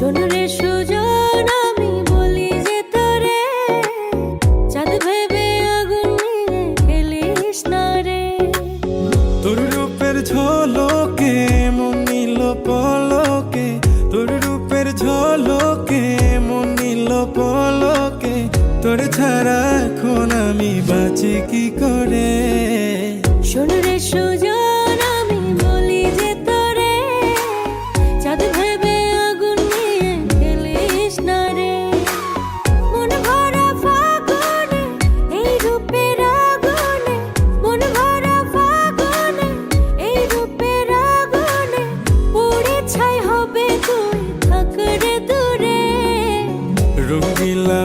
শোন রে সুজন, আমি বলি যে তোরে, চাঁদ ভেবে আগুন নিয়ে খেলিস না রে। তোর রূপের ঝলকে মন নিল পলকে, তোর রূপের ঝলকে মন নিল পলকে, তোর ছাড়া এখন আমি বাঁচি কি করে। শোন রে সুজন, আমি বলি যে তোরে, চাঁদ ভেবে আগুন নিয়ে খেলিস না রে। মন ভরা ফাগুনে এই রূপের আগুনে, মন ভরা ফাগুনে এই রূপের আগুনে, পুড়ে ছাই হবে তুই থাক রে দূরে। রঙিলা